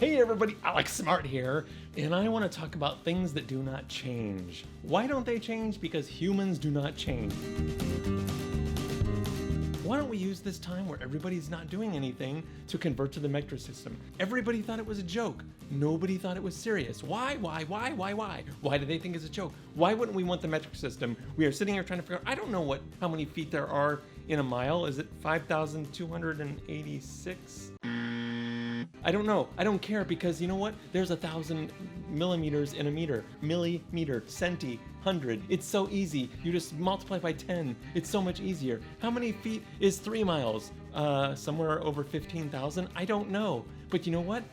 Hey everybody, Alex Smart here, and I want to talk about things that do not change. Why don't they change? Because humans do not change. Why don't we use this time where everybody's not doing anything to convert to the metric system? Everybody thought it was a joke. Nobody thought it was serious. Why? Why do they think it's a joke? Why wouldn't we want the metric system? We are sitting here trying to figure out, I don't know how many feet there are in a mile. Is it 5,286? I don't know. I don't care because you know what? There's 1,000 millimeters in a meter. Millimeter, centi, 100. It's so easy. You just multiply by 10. It's so much easier. How many feet is 3 miles? Somewhere over 15,000? I don't know. But you know what?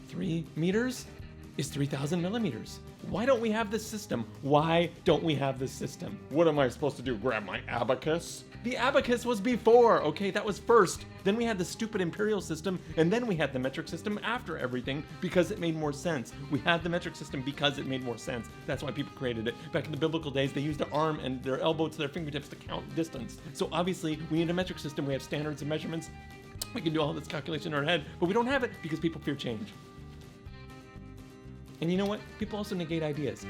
3 meters is 3,000 millimeters. Why don't we have this system? Why don't we have this system? What am I supposed to do? Grab my abacus? The abacus was before, okay? That was first. Then we had the stupid imperial system, and then we had the metric system after everything because it made more sense. We had the metric system because it made more sense. That's why people created it. Back in the biblical days, they used their arm and their elbow to their fingertips to count distance. So obviously, we need a metric system. We have standards and measurements. We can do all this calculation in our head, but we don't have it because people fear change. And you know what? People also negate ideas.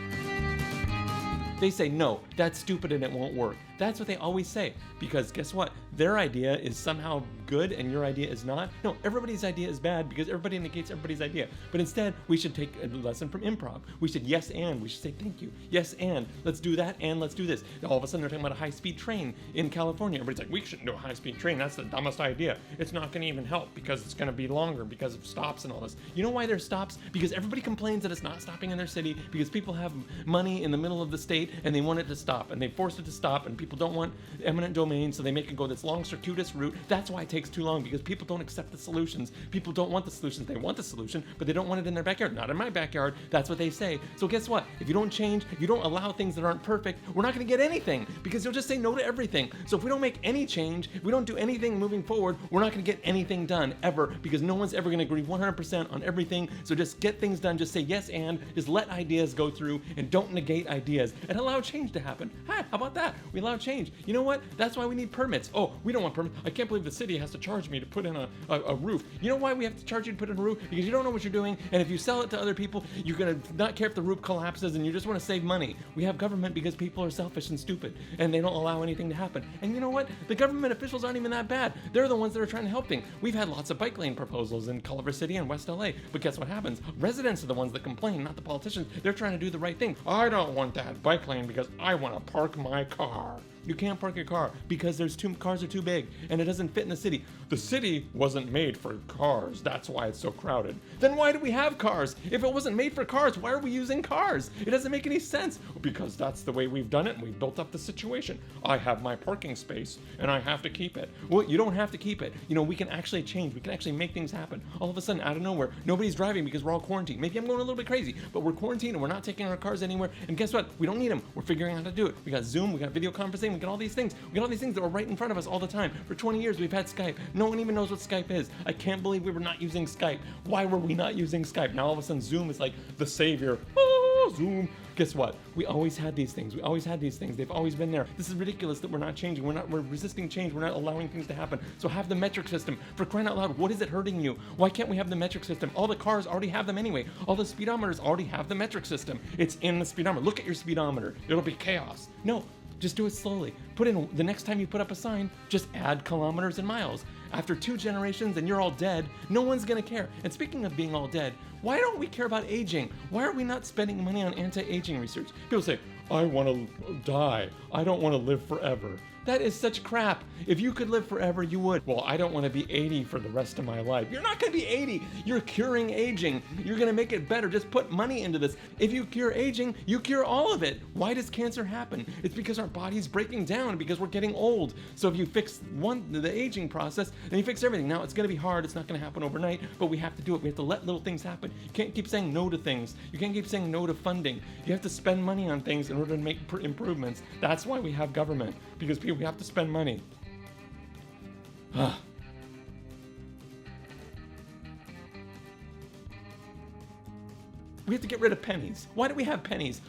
They say, no, that's stupid and it won't work. That's what they always say. Because guess what? Their idea is somehow good and your idea is not. No, everybody's idea is bad because everybody negates everybody's idea. But instead, we should take a lesson from improv. We should yes and. We should say thank you. Yes and. Let's do that and let's do this. All of a sudden, they're talking about a high-speed train in California. Everybody's like, we shouldn't do a high-speed train. That's the dumbest idea. It's not going to even help because it's going to be longer because of stops and all this. You know why there's stops? Because everybody complains that it's not stopping in their city because people have money in the middle of the state and they want it to stop and they force it to stop and people don't want eminent domain, so they make it go this long circuitous route. That's why it takes too long because people don't accept the solutions. People don't want the solutions. They want the solution, but they don't want it in their backyard. Not in my backyard. That's what they say. So guess what? If you don't change, if you don't allow things that aren't perfect, we're not going to get anything because you'll just say no to everything. So if we don't make any change, if we don't do anything moving forward, we're not going to get anything done ever because no one's ever going to agree 100% on everything. So just get things done. Just say yes and. Just let ideas go through and don't negate ideas and allow change to happen. Hi, how about that? We allow change. You know what? That's why we need permits. Oh, we don't want permits. I can't believe the city has to charge me to put in a roof. You know why we have to charge you to put in a roof? Because you don't know what you're doing, and if you sell it to other people, you're gonna not care if the roof collapses, and you just want to save money. We have government because people are selfish and stupid, and they don't allow anything to happen. And you know what? The government officials aren't even that bad. They're the ones that are trying to help things. We've had lots of bike lane proposals in Culver City and West LA, but guess what happens? Residents are the ones that complain, not the politicians. They're trying to do the right thing. I don't want that bike lane because I want to park my car. You can't park your car because cars are too big and it doesn't fit in the city. The city wasn't made for cars. That's why it's so crowded. Then why do we have cars? If it wasn't made for cars, why are we using cars? It doesn't make any sense. Because that's the way we've done it and we've built up the situation. I have my parking space and I have to keep it. Well, you don't have to keep it. You know, we can actually change. We can actually make things happen. All of a sudden, out of nowhere, nobody's driving because we're all quarantined. Maybe I'm going a little bit crazy, but we're quarantined and we're not taking our cars anywhere. And guess what? We don't need them. We're figuring out how to do it. We got Zoom, we got video conferencing, we got all these things. We got all these things that are right in front of us all the time. For 20 years, we've had Skype. No one even knows what Skype is. I can't believe we were not using Skype. Why were we not using Skype? Now all of a sudden, Zoom is like the savior. Oh, Zoom. Guess what? We always had these things. We always had these things. They've always been there. This is ridiculous that we're not changing. We're resisting change. We're not allowing things to happen. So have the metric system. For crying out loud, what is it hurting you? Why can't we have the metric system? All the cars already have them anyway. All the speedometers already have the metric system. It's in the speedometer. Look at your speedometer. It'll be chaos. No. Just do it slowly. Put in, the next time you put up a sign, just add kilometers and miles. After 2 generations and you're all dead, no one's gonna care. And speaking of being all dead, why don't we care about aging? Why are we not spending money on anti-aging research? People say, I want to die. I don't want to live forever. That is such crap. If you could live forever, you would. Well, I don't want to be 80 for the rest of my life. You're not going to be 80. You're curing aging. You're going to make it better. Just put money into this. If you cure aging, you cure all of it. Why does cancer happen? It's because our body's breaking down because we're getting old. So if you fix the aging process, then you fix everything. Now, it's going to be hard. It's not going to happen overnight, but we have to do it. We have to let little things happen. You can't keep saying no to things. You can't keep saying no to funding. You have to spend money on things in order to make improvements. That's why we have government, because we have to spend money. We have to get rid of pennies. Why do we have pennies?